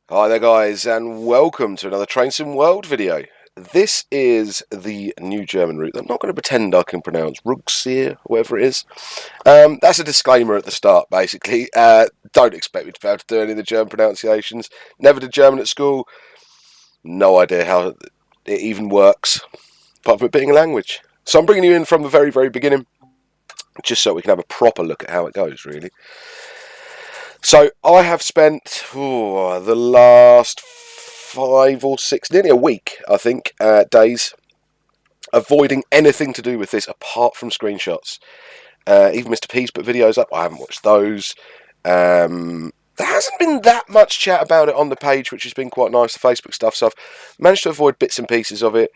Hi there guys, and welcome to another Train Sim World video. This is the new German route. I'm not going to pretend I can pronounce Ruhr Sieg, whatever it is. That's a disclaimer at the start, basically. Don't expect me to be able to do any of the German pronunciations. Never did German at school. No idea how it even works, apart from it being a language. So I'm bringing you in from the very, very beginning, just so we can have a proper look at how it goes, really. So I have spent the last 5 or 6, nearly a week, I think, days avoiding anything to do with this apart from screenshots. Even Mr. P's put videos up. I haven't watched those. There hasn't been that much chat about it on the page, which has been quite nice, the Facebook stuff. So I've managed to avoid bits and pieces of it.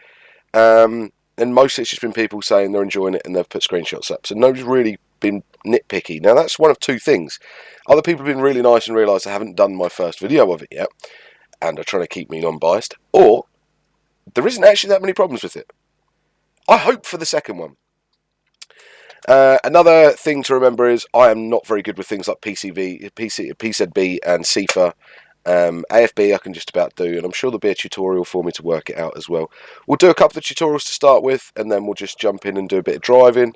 And mostly it's just been people saying they're enjoying it and they've put screenshots up. So nobody's really been nitpicky. Now that's one of two things. Other people have been really nice and realised I haven't done my first video of it yet and are trying to keep me non-biased. Or there isn't actually that many problems with it. I hope for the second one. Another thing to remember is I am not very good with things like PZB and CIFA. AFB I can just about do, and I'm sure there'll be a tutorial for me to work it out as well. We'll do a couple of tutorials to start with, and then we'll just jump in and do a bit of driving.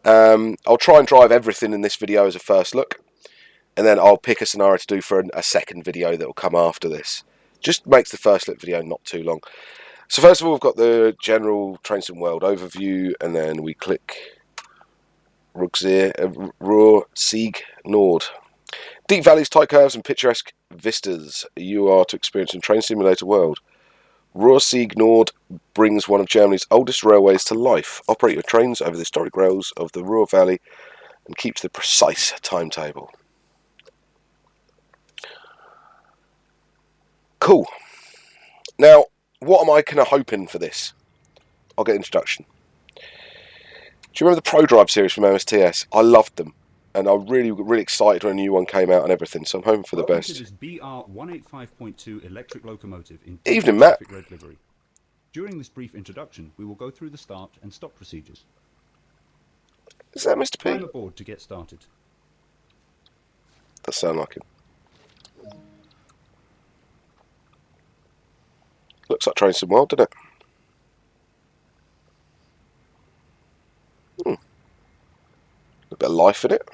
I'll try and drive everything in this video as a first look, and then I'll pick a scenario to do for a second video that will come after this. Just makes the first look video not too long. So first of all, we've got the general Train Sim World overview, and then we click Ruhr Sieg Nord. Deep valleys, tight curves, and picturesque vistas. You are to experience in Train Simulator World. Ruhr Sieg Nord brings one of Germany's oldest railways to life. Operate your trains over the historic rails of the Ruhr Valley and keep to the precise timetable. Cool. Now, what am I kind of hoping for this? I'll get introduction. Do you remember the Pro Drive series from MSTS? I loved them. And I was really excited when a new one came out and everything, so I'm hoping for the best. This is BR185.2 electric locomotive in Evening, Matt. red livery. During this brief introduction, we will go through the start and stop procedures. Is that Mr. P? Climb aboard to get started. Does sound like him. Looks like Train Sim World, doesn't it? A bit of life in it.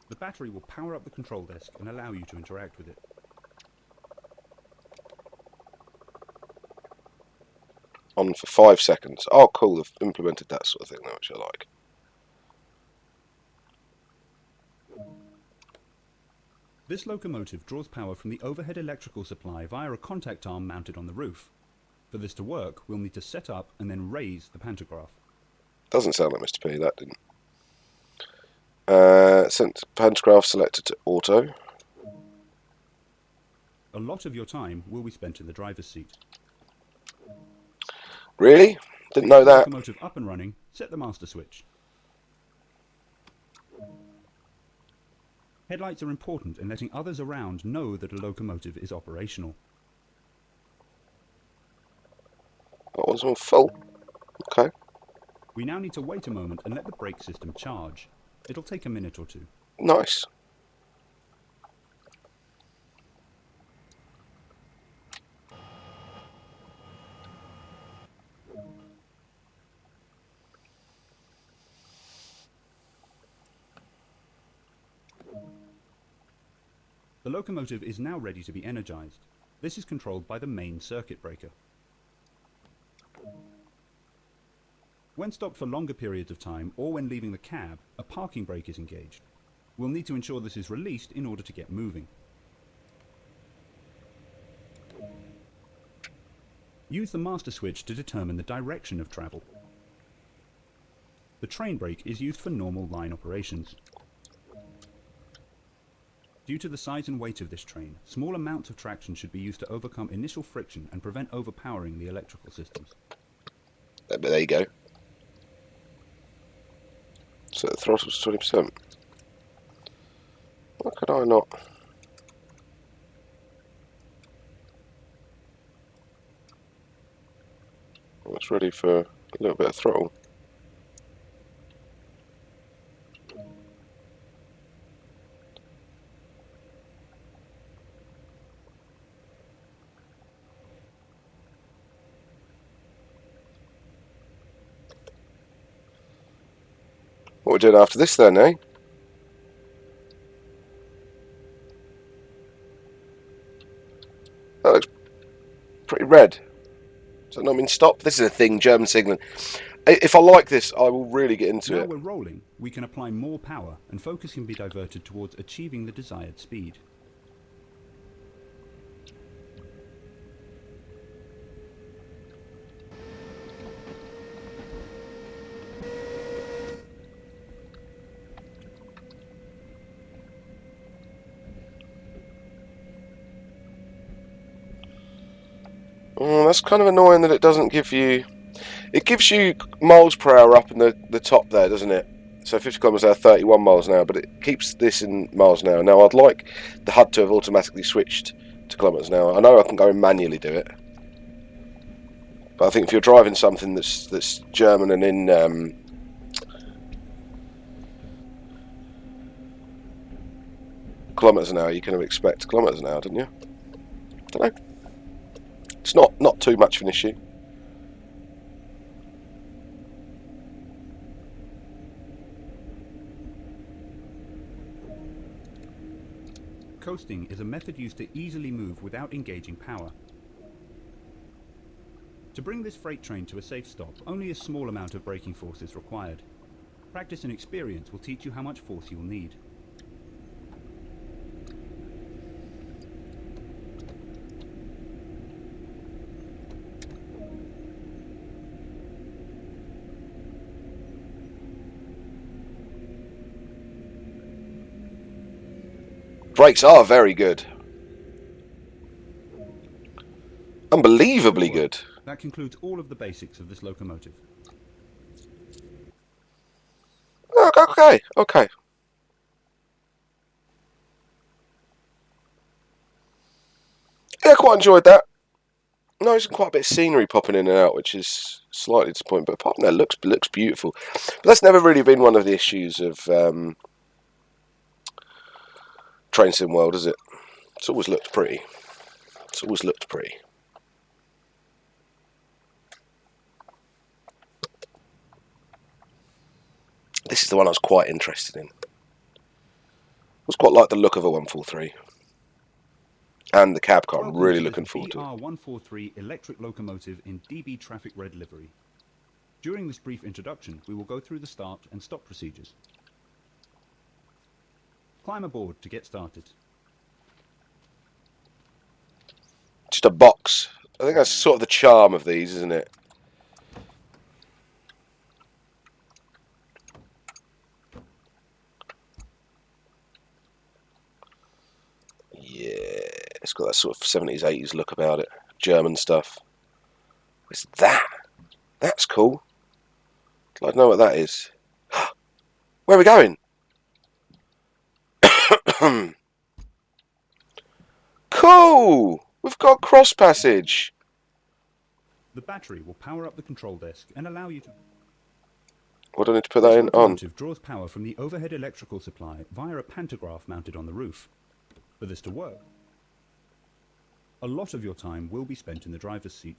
The battery will power up the control desk and allow you to interact with it. On for 5 seconds. Oh, cool. They've implemented that sort of thing, which I like. This locomotive draws power from the overhead electrical supply via a contact arm mounted on the roof. For this to work, we'll need to set up and then raise the pantograph. Doesn't sound like Mr. P, that didn't. Sent pantograph selected to auto. A lot of your time will be spent in the driver's seat. Really? Didn't know that. Locomotive up and running, set the master switch. Headlights are important in letting others around know that a locomotive is operational. That was on full. Okay. We now need to wait a moment and let the brake system charge. It'll take a minute or two. Nice. The locomotive is now ready to be energized. This is controlled by the main circuit breaker. When stopped for longer periods of time or when leaving the cab, a parking brake is engaged. We'll need to ensure this is released in order to get moving. Use the master switch to determine the direction of travel. The train brake is used for normal line operations. Due to the size and weight of this train, small amounts of traction should be used to overcome initial friction and prevent overpowering the electrical systems. There you go. So the throttle's 20%. Why could I not? Well, it's ready for a little bit of throttle. What we're doing after this then, eh? That looks pretty red. Does that not mean stop? This is a thing, German signalling. If I like this, I will really get into Now it. we're rolling, we can apply more power and focus can be diverted towards achieving the desired speed. That's kind of annoying that it doesn't give you... It gives you miles per hour up in the top there, doesn't it? So 50 kilometers an hour, 31 miles an hour, but it keeps this in miles an hour. Now, I'd like the HUD to have automatically switched to kilometers an hour. I know I can go and manually do it, but I think if you're driving something that's German and in kilometers an hour, you kind of expect kilometers an hour, didn't you? Don't know. It's not too much of an issue. Coasting is a method used to easily move without engaging power. To bring this freight train to a safe stop, only a small amount of braking force is required. Practice and experience will teach you how much force you will need. Brakes are very good. Unbelievably good. That concludes all of the basics of this locomotive. Okay. Yeah, quite enjoyed that. No, there's quite a bit of scenery popping in and out, which is slightly disappointing. But apart from that, looks beautiful. But that's never really been one of the issues of Train Sim World, is it? It's always looked pretty. This is the one I was quite interested in. I was quite like the look of a 143. And the cab car, I'm really looking forward to it. BR143 electric locomotive in DB traffic red livery. During this brief introduction, we will go through the start and stop procedures. Climb aboard to get started. Just a box. I think that's sort of the charm of these, isn't it? Yeah, it's got that sort of 70s, 80s look about it. German stuff. What's that? That's cool. I'd like to know what that is. Where are we going? Cool! We've got cross passage. The battery will power up the control desk and allow you to... What do I need to put that in? The locomotive draws power from the overhead electrical supply via a pantograph mounted on the roof. For this to work, a lot of your time will be spent in the driver's seat.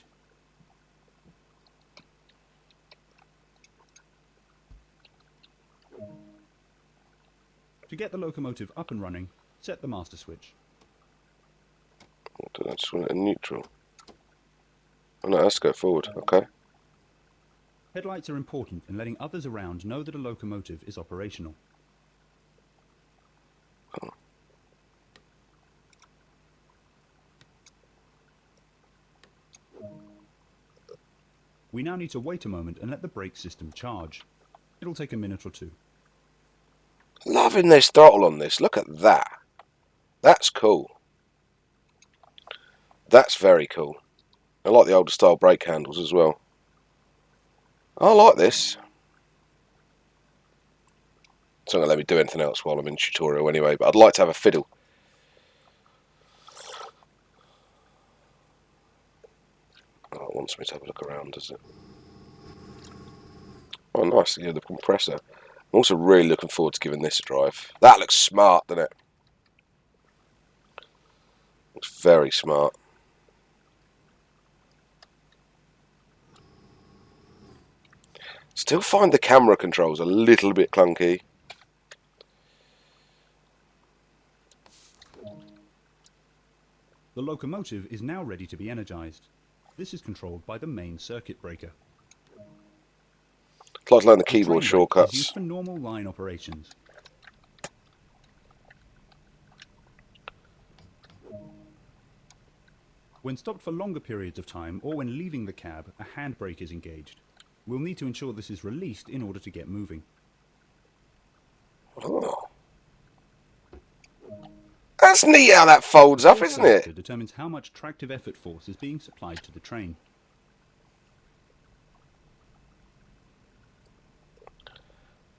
To get the locomotive up and running, set the master switch. I just want it in neutral. Oh no, let's go forward. Okay. Headlights are important in letting others around know that a locomotive is operational. Oh. We now need to wait a moment and let the brake system charge. It'll take a minute or two. Loving this throttle on this. Look at that. That's cool. That's very cool. I like the older style brake handles as well. I like this. It's not going to let me do anything else while I'm in tutorial anyway, but I'd like to have a fiddle. Oh, it wants me to have a look around, does it? Oh, nice to hear the compressor. I'm also really looking forward to giving this a drive. That looks smart, doesn't it? Looks very smart. Still find the camera controls a little bit clunky. The locomotive is now ready to be energized. This is controlled by the main circuit breaker. I'd like to learn the The keyboard train brake is used shortcuts. for normal line operations. When stopped for longer periods of time or when leaving the cab, a handbrake is engaged. We'll need to ensure this is released in order to get moving. Oh. That's neat how that folds The up, force isn't it? selector determines how much tractive effort force is being supplied to the train.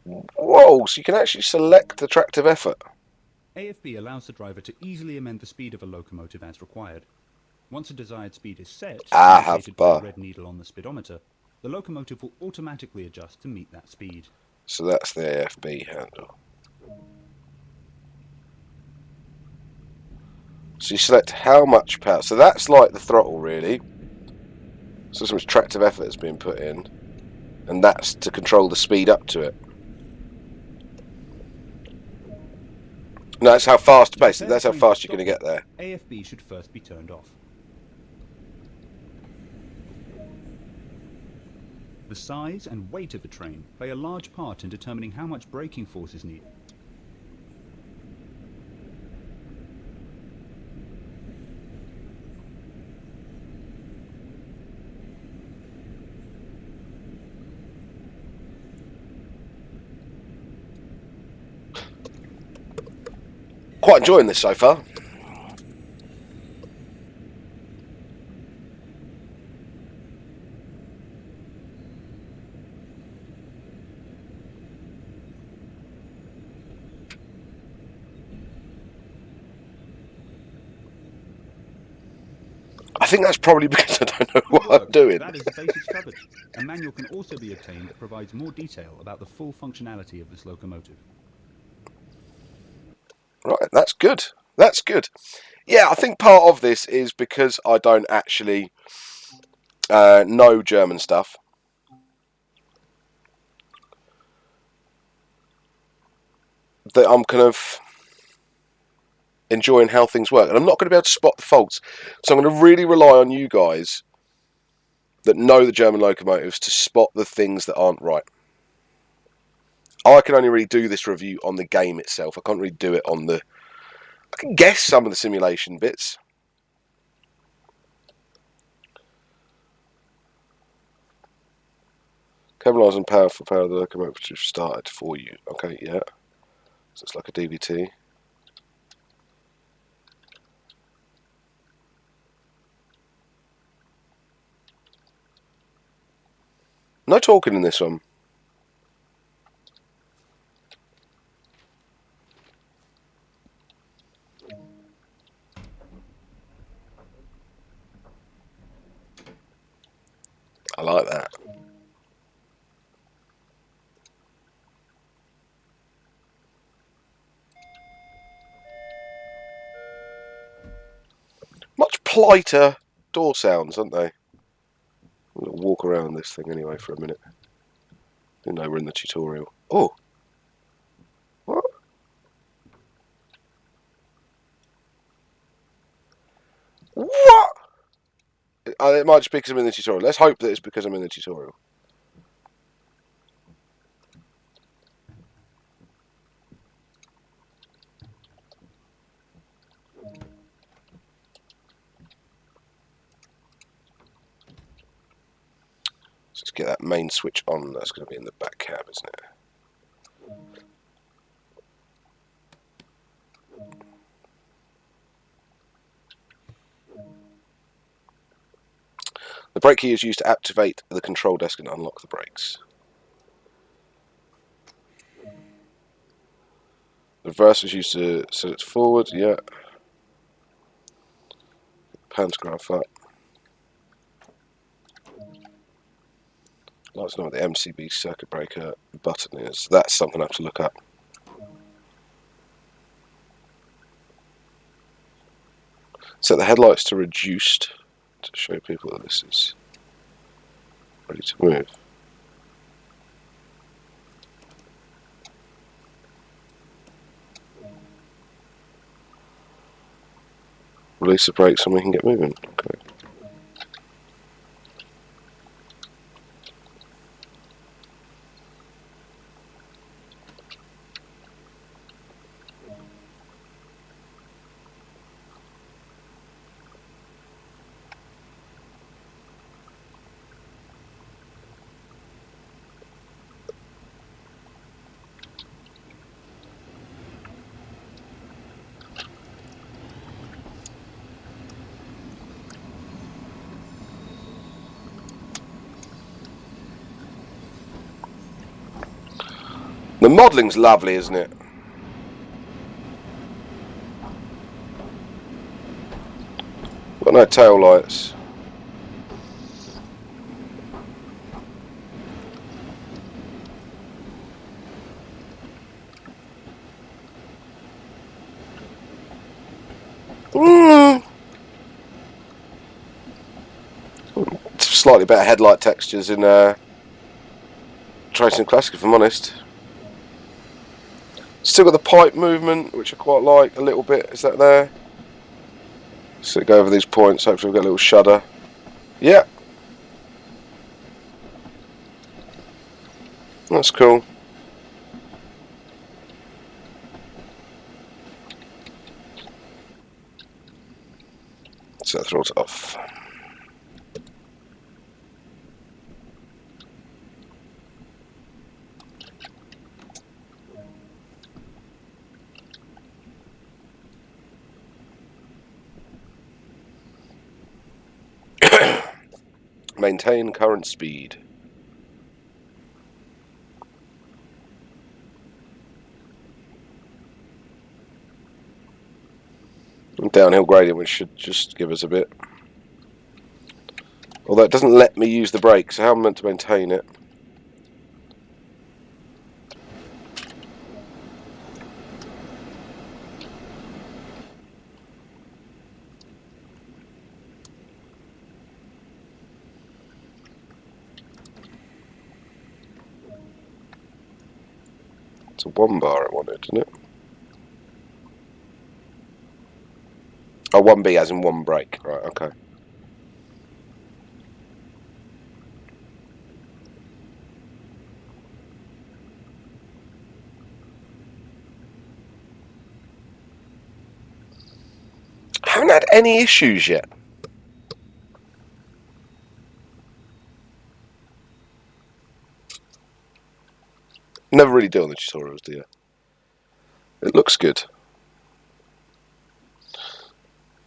Whoa, so you can actually select the tractive effort. AFB allows the driver to easily amend the speed of a locomotive as required. Once a desired speed is set, indicated by a red needle on the speedometer, the locomotive will automatically adjust to meet that speed. So that's the AFB handle. So you select how much power. So that's like the throttle, really. So so much tractive effort has been put in, and that's to control the speed up to it. No, that's how fast, basically, that's how fast you're going to get there. AFB should first be turned off. The size and weight of a train play a large part in determining how much braking force is needed. Quite enjoying this so far. I think that's probably because I don't know what I'm doing. That is the basics covered. A manual can also be obtained that provides more detail about the full functionality of this locomotive. Right, that's good. That's good. Yeah, I think part of this is because I don't actually know German stuff. That I'm kind of enjoying how things work, and I'm not going to be able to spot the faults. So I'm going to really rely on you guys that know the German locomotives to spot the things that aren't right. I can only really do this review on the game itself. I can't really do it on the... I can guess some of the simulation bits. Camouflage and powerful power of the locomotive started for you. Okay, yeah. So it's like a DVT. No talking in this one. I like that. Much politer door sounds, aren't they? I'm going to walk around this thing anyway for a minute. You know, we're in the tutorial. Oh! What? What? It might just be because I'm in the tutorial. Let's hope that it's because I'm in the tutorial. Let's get that main switch on. That's going to be in the back cab, isn't it? The brake key is used to activate the control desk and unlock the brakes. The reverse is used to set it forward, yeah. Pantograph up. I'd like to know what the MCB circuit breaker button is. That's something I have to look up. Set the headlights to reduced to show people that this is ready to move. Release the brakes and we can get moving. Okay. The modelling's lovely, isn't it? Got no tail lights. Slightly better headlight textures in Tracing Classic, if I'm honest. Still got the pipe movement, which I quite like a little bit. Is that there? So go over these points. Hopefully we'll get a little shudder. Yeah. That's cool. Set the throttle off. Maintain current speed. Downhill gradient, which should just give us a bit. Although it doesn't let me use the brakes, so how am I meant to maintain it? It's a 1 bar I wanted, isn't it? Oh, 1B as in 1 brake. Right, okay. I haven't had any issues yet. Never really do on the tutorials, do you? It looks good.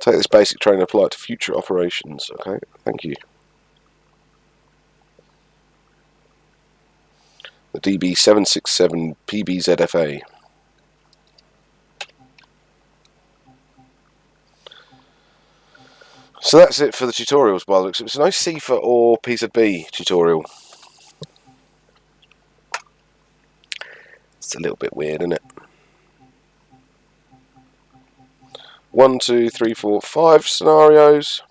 Take this basic training and apply it to future operations. Okay, thank you. The DB767 PBZFA. So that's it for the tutorials by the looks of it. It's a nice CIFA or PZB tutorial. It's a little bit weird, isn't it? 1, 2, 3, 4, 5 scenarios.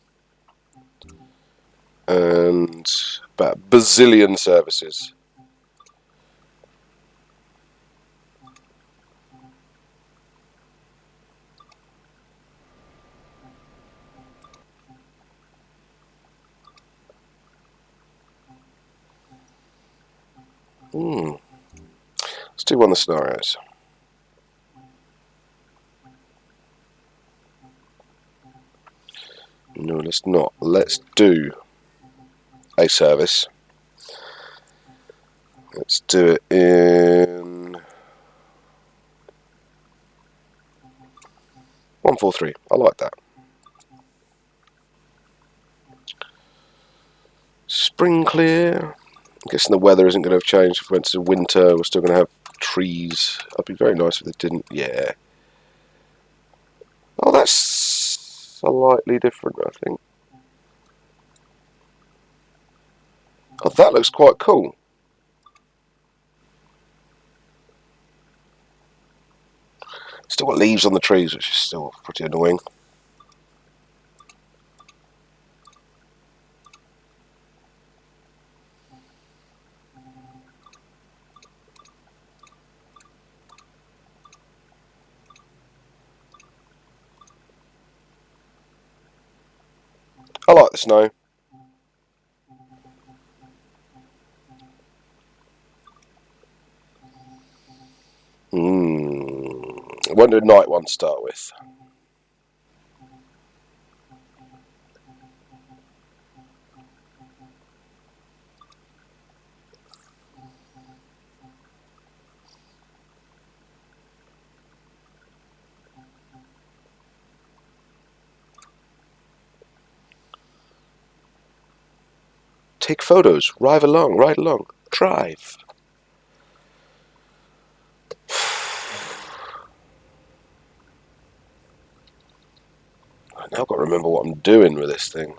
And about a bazillion services. Let's do one of the scenarios. No, let's not. Let's do a service. Let's do it in 143. I like that. Spring clear. I'm guessing the weather isn't going to have changed. If we went to winter, we're still going to have trees. That'd be very nice if they didn't. Yeah. Oh, that's slightly different, I think. Oh, that looks quite cool. Still got leaves on the trees, which is still pretty annoying. I like the snow. I won't do a night one to start with. Take photos, ride along, drive. I've now got to remember what I'm doing with this thing.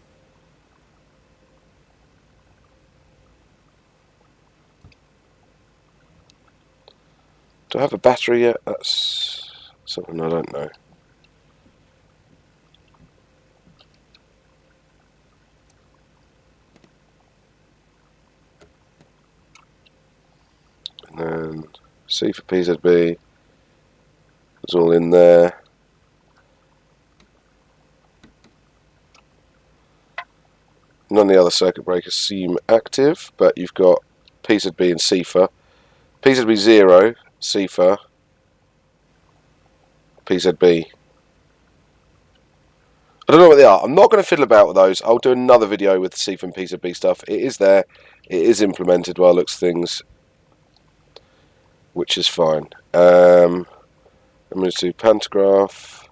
Do I have a battery yet? That's something I don't know. And then C for PZB. It's all in there. None of the other circuit breakers seem active, but you've got PZB and CFA. PZB 0, CFA, PZB. I don't know what they are. I'm not going to fiddle about with those. I'll do another video with the CFA and PZB stuff. It is there. It is implemented by looks things, which is fine. I'm going to do pantograph,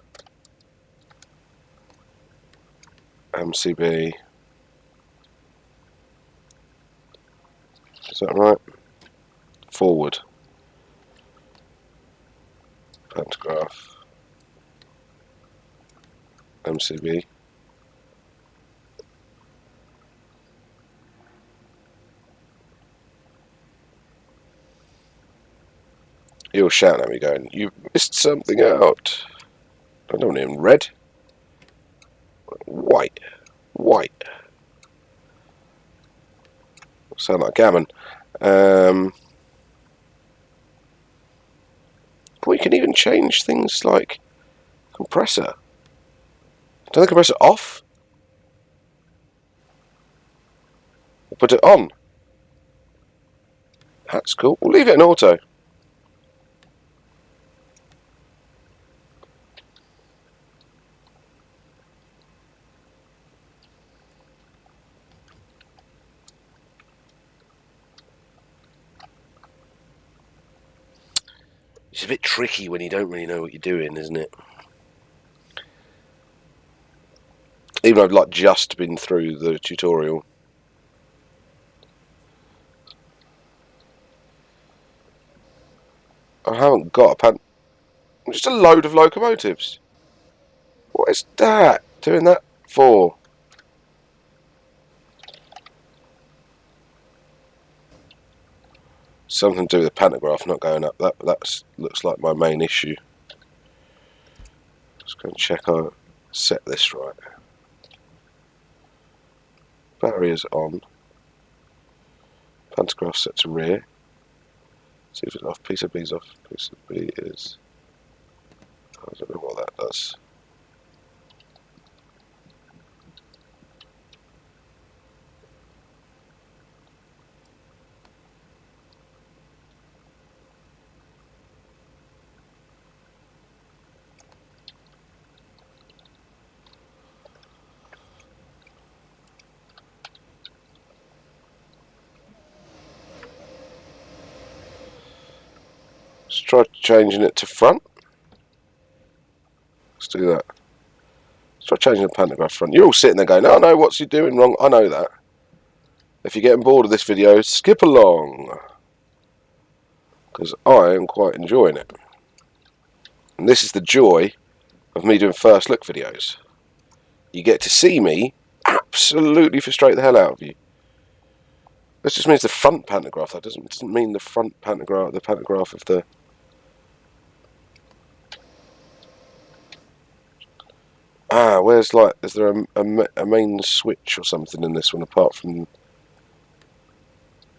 MCB. Is that right? Forward. Pantograph. MCB. You're shouting at me going, "You missed something out." I don't even red. White. White. Sound like gammon. We can even change things like compressor. Turn the compressor off. We'll put it on. That's cool. We'll leave it in auto. It's a bit tricky when you don't really know what you're doing, isn't it? Even though I've like just been through the tutorial. I haven't got a just a load of locomotives. What is that? Doing that for? Something to do with the pantograph not going up. That looks like my main issue. Just go and check I set this right. Battery is on. Pantograph set to rear. See if it's off. PCB's off. PCB is. I don't know what that does. Let's try changing it to front. Let's do that. Let's try changing the pantograph front. You're all sitting there going, "Oh no, what's he doing wrong?" I know that. If you're getting bored of this video, skip along. Because I am quite enjoying it. And this is the joy of me doing first look videos. You get to see me absolutely frustrate the hell out of you. This just means the front pantograph. That doesn't mean the front pantograph, the pantograph of the... where's like, is there a main switch or something in this one apart from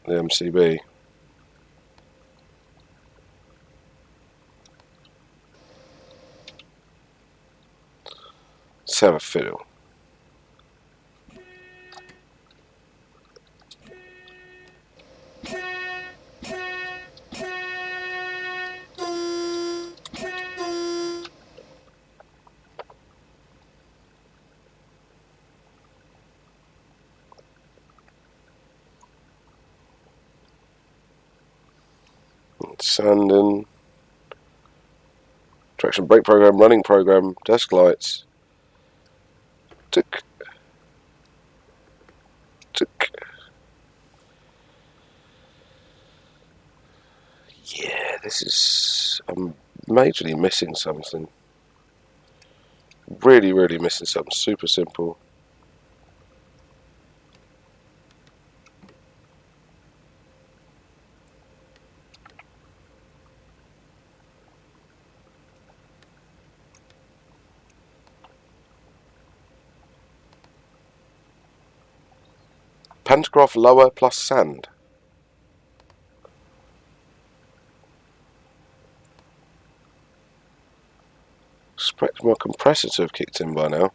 the MCB? Let's have a fiddle. sanding, traction brake program, running program, desk lights. Tick. Tick. Yeah, this is... I'm majorly missing something. Really, really missing something super simple. Pantograph lower plus sand. Expect my compressor to have kicked in by now.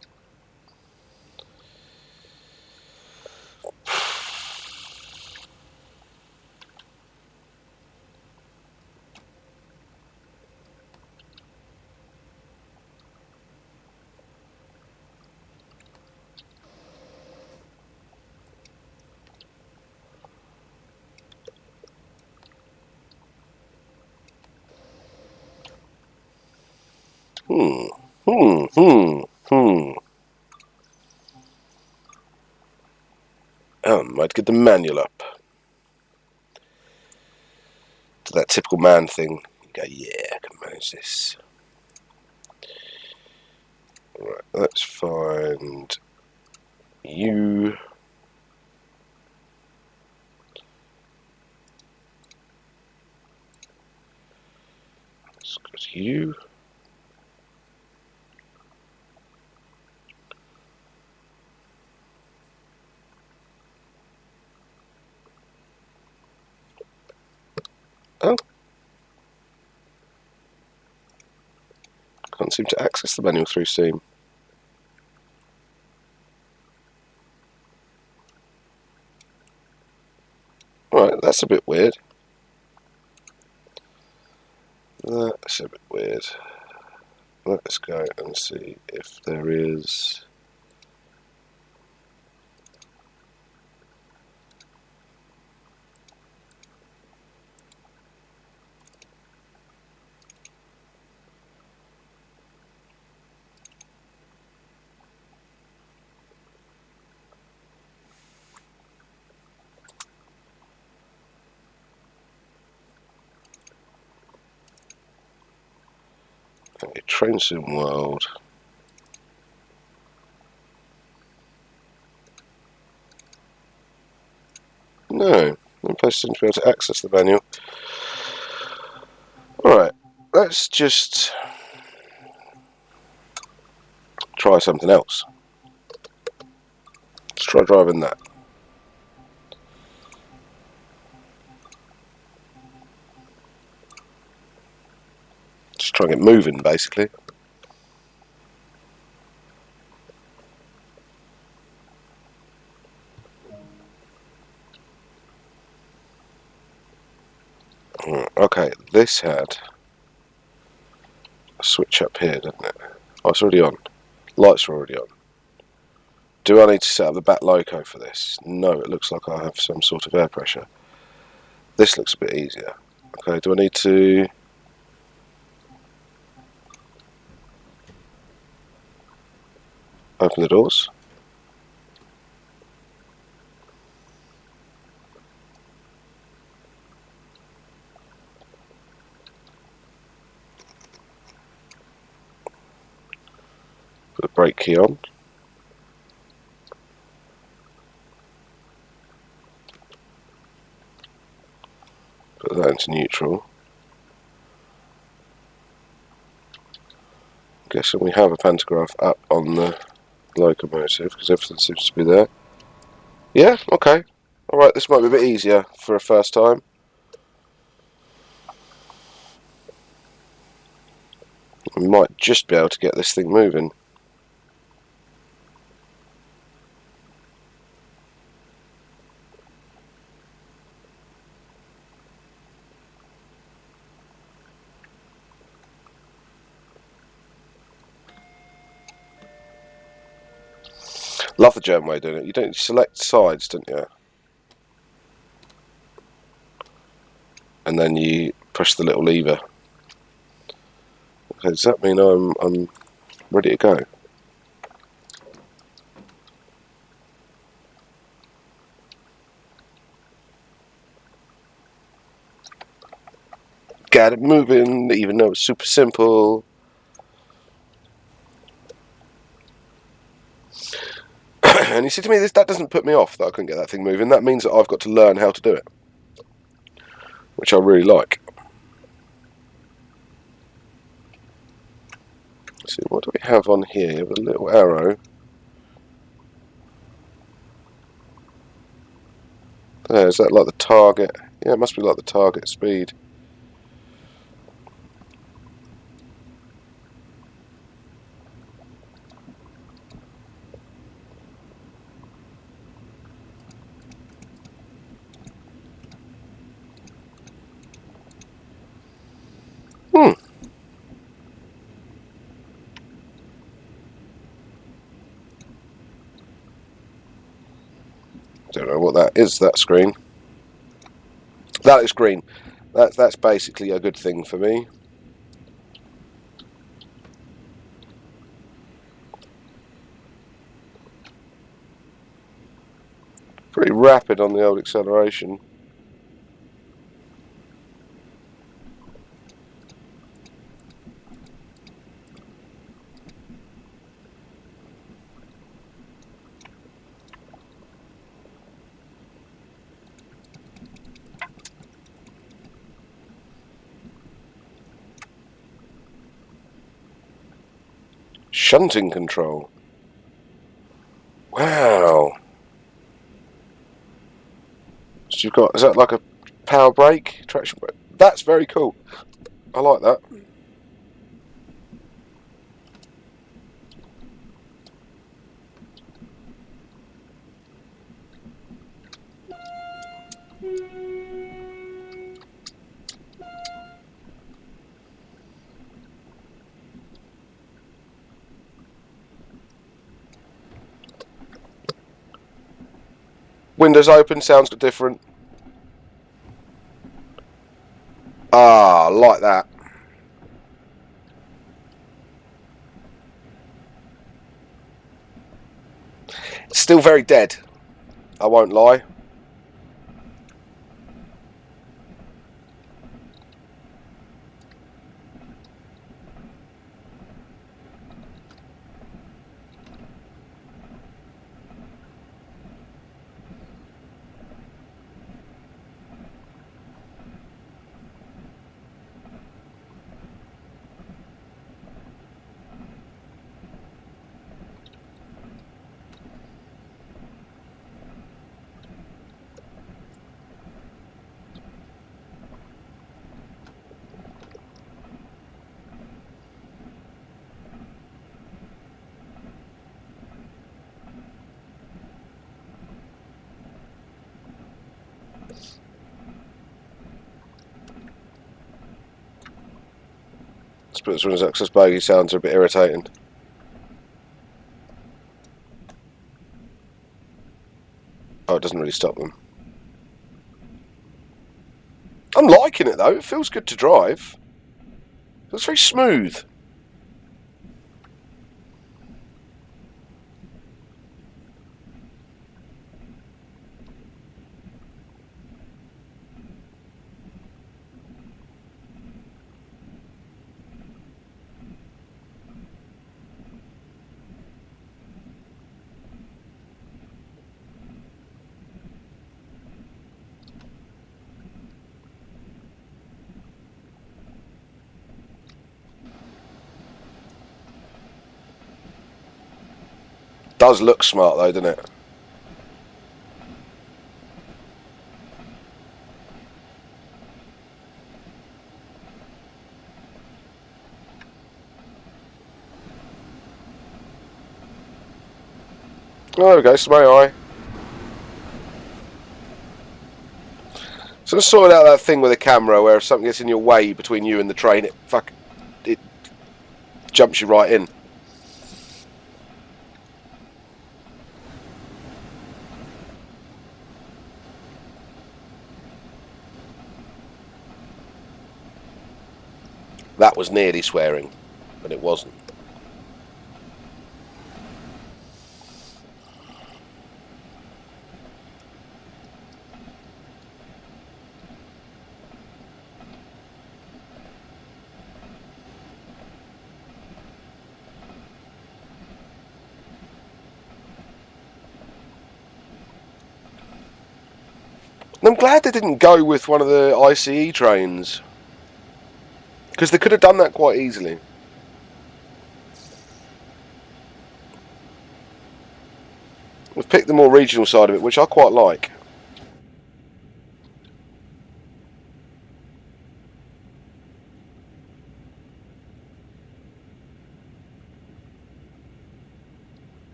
Might get the manual up. To that typical man thing. You go, yeah, I can manage this. Right, let's find you. Let's go to you. Oh. Can't seem to access the manual through Steam. Right, that's a bit weird. That's a bit weird. Let's go and see if there is... Okay, Train Sim World. No, no place seems to be able to access the manual. Alright, let's just try something else. Let's try driving that. Just try and get moving, basically. Okay, this had a switch up here, didn't it? Oh, it's already on. Lights are already on. Do I need to set up the back loco for this? No, it looks like I have some sort of air pressure. This looks a bit easier. Okay, do I need to... open the doors? Put the brake key on. Put that into neutral. Guessing we have a pantograph up on the locomotive because everything seems to be there. Yeah, okay. Alright, this might be a bit easier for a first time. We might just be able to get this thing moving. Love the German way of doing it. You don't select sides, don't you? And then you push the little lever. Okay, does that mean I'm ready to go? Got it moving, even though it's super simple. And you see, to me, that doesn't put me off that I couldn't get that thing moving. That means that I've got to learn how to do it, which I really like. Let's see, what do we have on here? You have a little arrow. There, is that like the target? Yeah, it must be like the target speed. Don't know what that is, that screen. That is green. That's basically a good thing for me. Pretty rapid on the old acceleration. Shunting control. Wow. So you've got, is that like a power brake? Traction brake? That's very cool. I like that. Windows open, sounds different. Ah, like that. Still very dead, I won't lie. Split runner's access bogey sounds are a bit irritating. Oh, it doesn't really stop them. I'm liking it though, it feels good to drive. It feels very smooth. Does look smart though, doesn't it? Oh, there we go, so may I. So I sorted out that thing with the camera where if something gets in your way between you and the train, it jumps you right in. That was nearly swearing, but it wasn't. I'm glad they didn't go with one of the ICE trains, because they could have done that quite easily. We've picked the more regional side of it, which I quite like.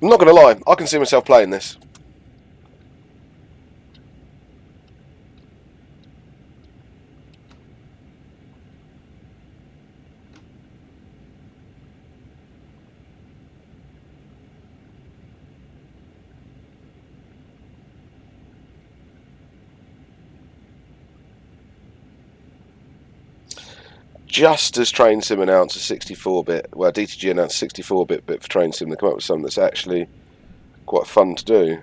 I'm not going to lie, I can see myself playing this. Just as Train Sim announced a 64-bit, well, DTG announced 64-bit for Train Sim, they come up with something that's actually quite fun to do.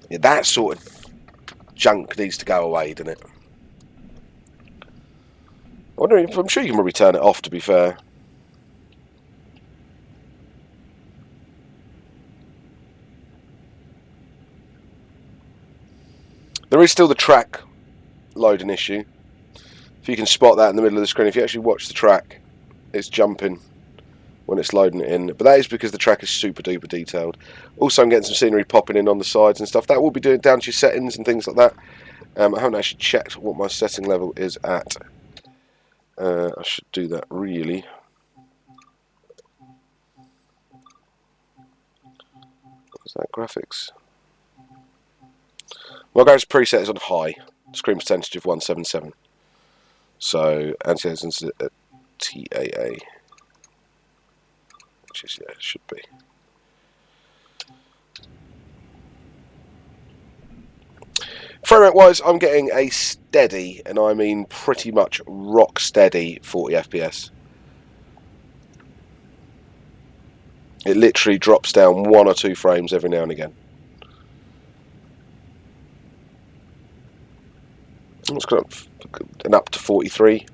Yeah, that sort of junk needs to go away, doesn't it? I'm sure you can probably turn it off, to be fair. There is still the track loading issue. If you can spot that in the middle of the screen, if you actually watch the track, it's jumping when it's loading it in. But that is because the track is super duper detailed. Also, I'm getting some scenery popping in on the sides and stuff. That will be doing down to your settings and things like that. I haven't actually checked what my setting level is at. I should do that really. What's that? Graphics. My graphics preset is on high. Screen percentage of 177. So anti-aliasing at TAA. Which is, yeah, it should be. Frame rate wise, I'm getting a steady, and I mean pretty much rock steady 40 FPS. It literally drops down 1 or 2 frames every now and again. It's got an up to 43.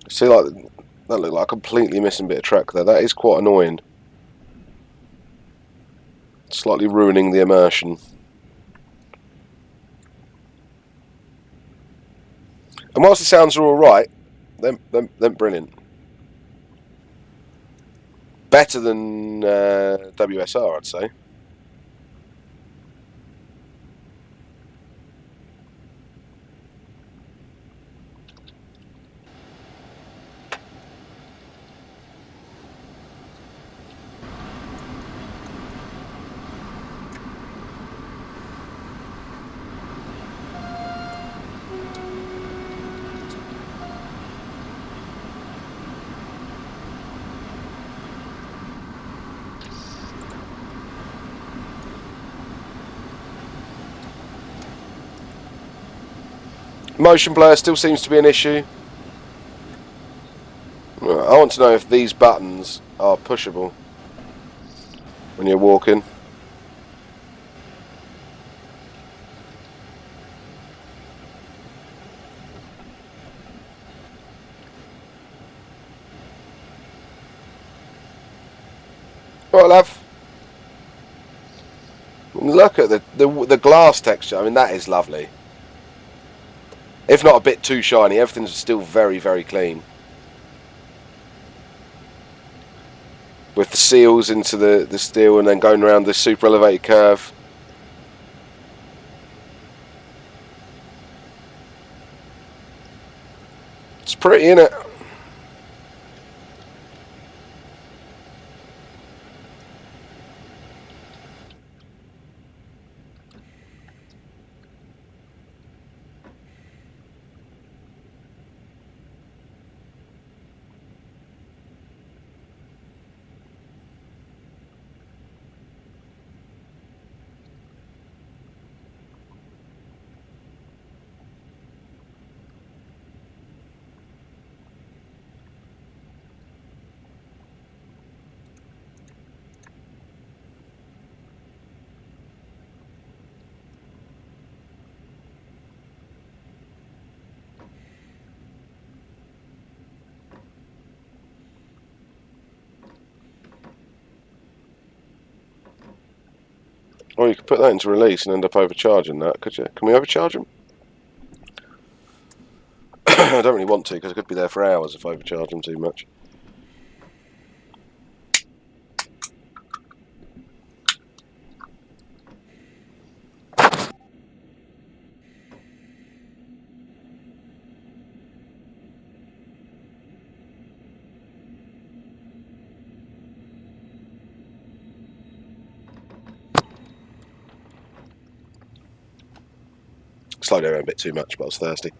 See, like that looked like a completely missing bit of track there. That is quite annoying. Slightly ruining the immersion. And whilst the sounds are all right, they're brilliant. Better than WSR, I'd say. Motion blur still seems to be an issue. I want to know if these buttons are pushable when you're walking. Right, love. Look at the glass texture. I mean, that is lovely. If not a bit too shiny, everything's still very, very clean. With the seals into the steel and then going around the super elevated curve. It's pretty, isn't it? Or you could put that into release and end up overcharging that, could you? Can we overcharge them? I don't really want to because I could be there for hours if I overcharge them too much. Slowed down a bit too much, but I was thirsty.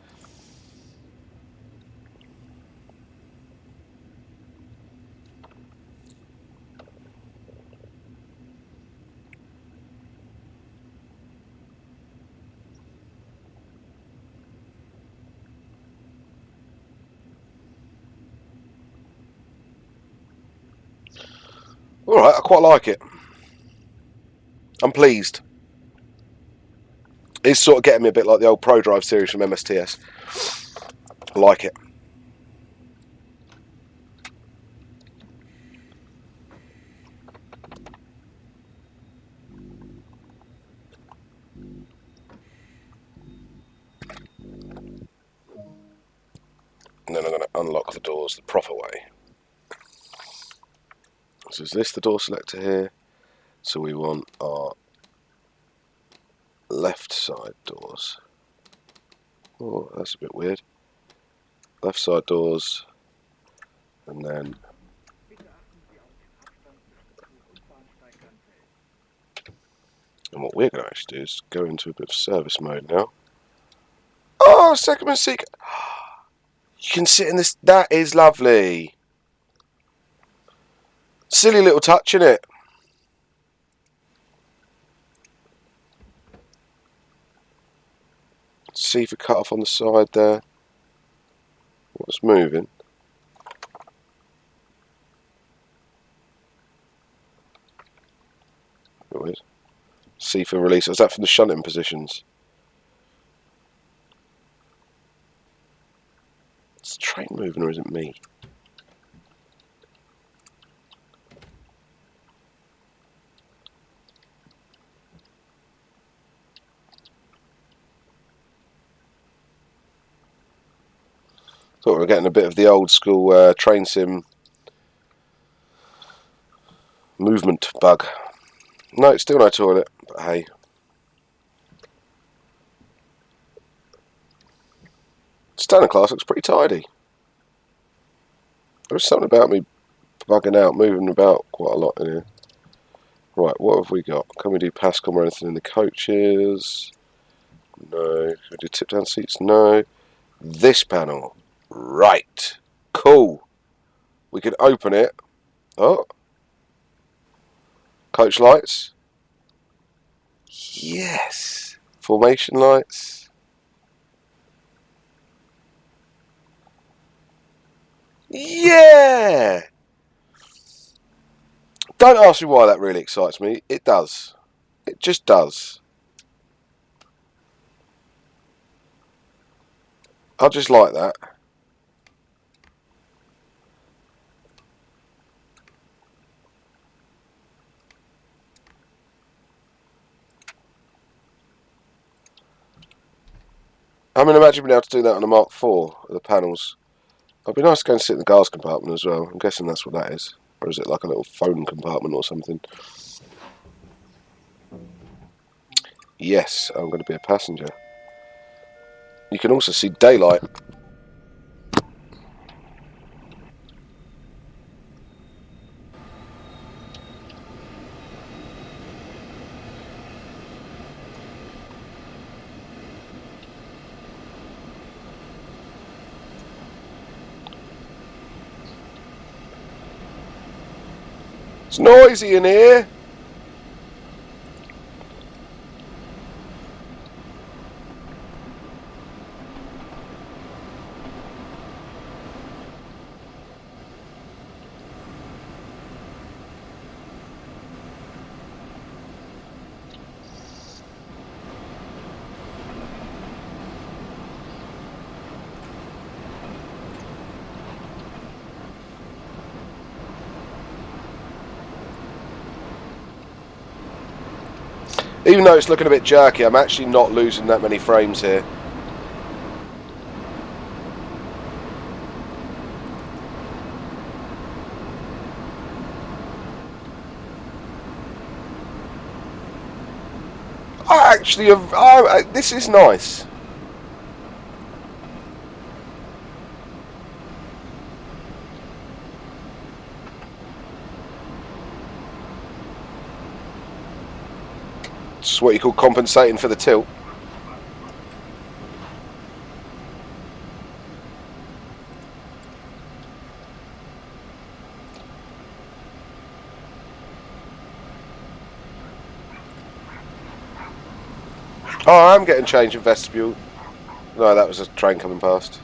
Alright, I quite like it. I'm pleased. It's sort of getting me a bit like the old Pro Drive series from MSTS. I like it. And then I'm going to unlock the doors the proper way. So is this the door selector here? So we want our left side doors. Oh, that's a bit weird. Left side doors, and then what we're going to actually do is go into a bit of service mode now. Oh, second seat. You can sit in this. That is lovely. Silly little touch, innit? See if it cut off on the side there. What's moving? See for release. Is that from the shunting positions? Is the train moving or is it me? Thought we were getting a bit of the old school train sim movement bug. No, it's still no toilet, but hey. Standard class looks pretty tidy. There's something about me bugging out, moving about quite a lot in here. Right, what have we got? Can we do Pascom or anything in the coaches? No. Can we do tip down seats? No. This panel. Right. Cool. We can open it. Oh. Coach lights. Yes. Formation lights. Yeah. Don't ask me why that really excites me. It does. It just does. I just like that. I mean, imagine being able to do that on a Mark IV, the panels. It'd be nice to go and sit in the gas compartment as well. I'm guessing that's what that is. Or is it like a little phone compartment or something? Yes, I'm going to be a passenger. You can also see daylight. It's noisy in here. Even though it's looking a bit jerky, I'm actually not losing that many frames here. This is nice. It's what you call compensating for the tilt. Oh, I'm getting change in vestibule. No, that was a train coming past.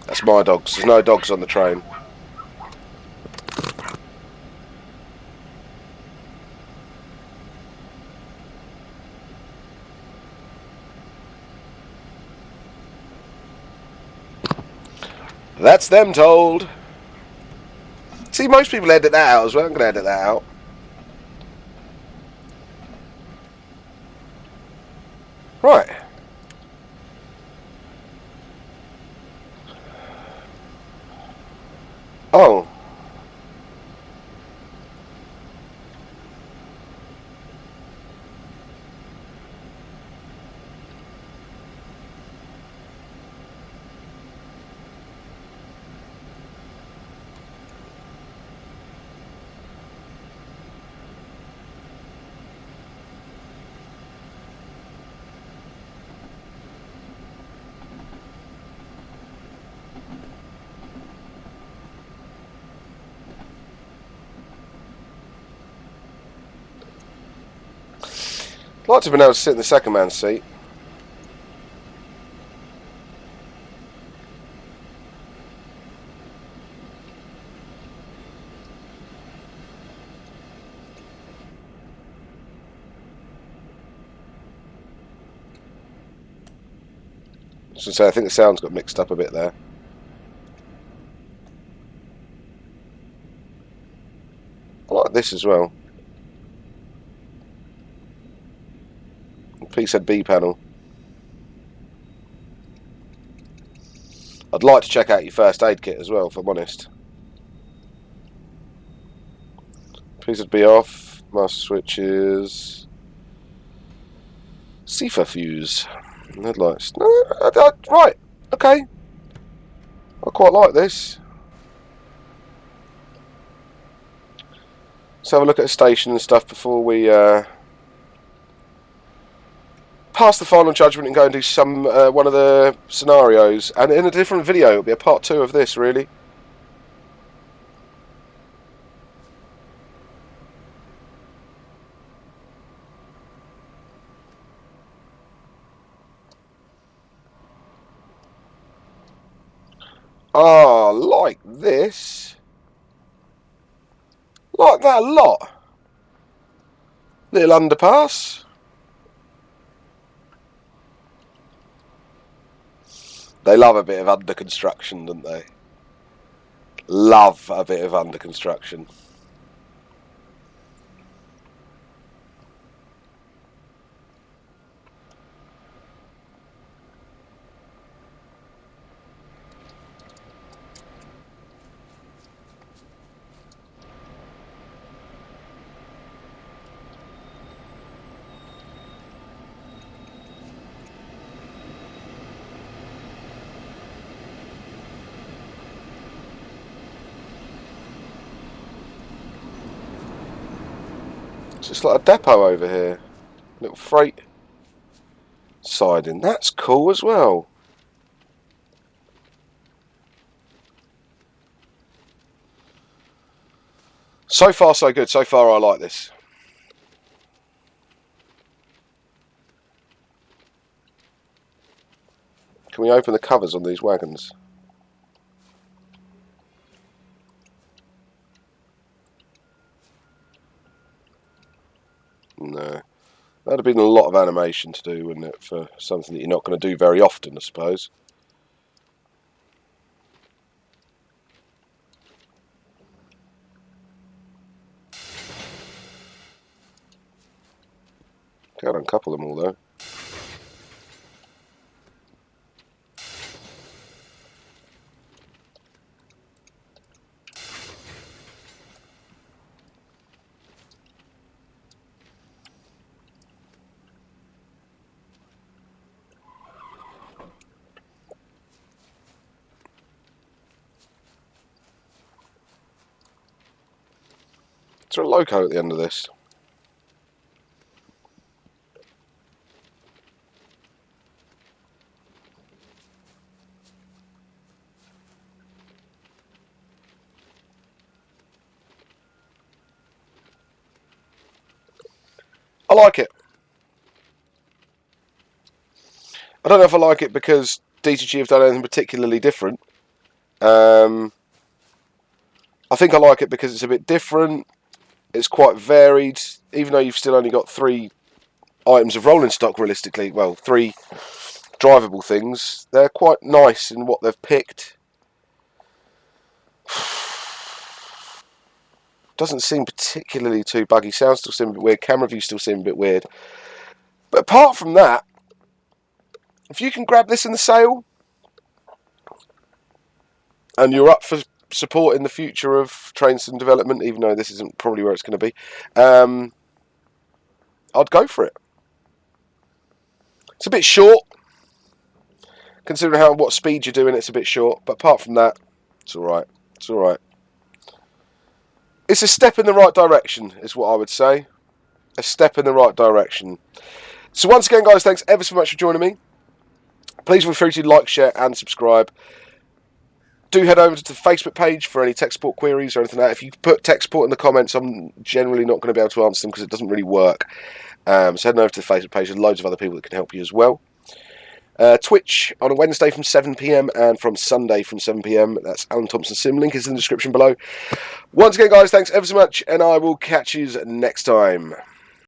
That's my dogs. There's no dogs on the train. That's them told. See, most people edit that out as well. I'm going to edit that out. Right. Oh. I'd like to have been able to sit in the second man's seat. So I think the sound's got mixed up a bit there. I like this as well. P said B panel. I'd like to check out your first aid kit as well, if I'm honest. P said B off. Master switches. CFA fuse. Headlights. Right. Okay. I quite like this. Let's have a look at the station and stuff before we pass the final judgment and go and do some one of the scenarios. And in a different video, it'll be a part 2 of this, really. Ah, like this. Like that a lot. Little underpass. They love a bit of under construction, don't they? Love a bit of under construction. It's just like a depot over here. Little freight siding. That's cool as well. So far, so good. So far, I like this. Can we open the covers on these wagons? No. That'd have been a lot of animation to do, wouldn't it, for something that you're not going to do very often, I suppose. Can't uncouple them all, though. Is there a loco at the end of this? I like it. I don't know if I like it because DTG have done anything particularly different. I think I like it because it's a bit different. It's quite varied, even though you've still only got 3 items of rolling stock realistically. Well, 3 drivable things. They're quite nice in what they've picked. Doesn't seem particularly too buggy. Sound still seem a bit weird. Camera view still seem a bit weird. But apart from that, if you can grab this in the sale and you're up for supporting the future of trains and development, even though this isn't probably where it's going to be, I'd go for it. It's a bit short, considering what speed you're doing. It's a bit short, but apart from that, it's all right. It's all right. It's a step in the right direction, is what I would say. A step in the right direction. So once again, guys, thanks ever so much for joining me. Please feel free to like, share, and subscribe. Do head over to the Facebook page for any tech support queries or anything like that. If you put tech support in the comments, I'm generally not going to be able to answer them because it doesn't really work. So head over to the Facebook page. There's loads of other people that can help you as well. Twitch on a Wednesday from 7 PM and from Sunday from 7 PM. That's Alan Thomson Sim. Link is in the description below. Once again, guys, thanks ever so much, and I will catch you next time.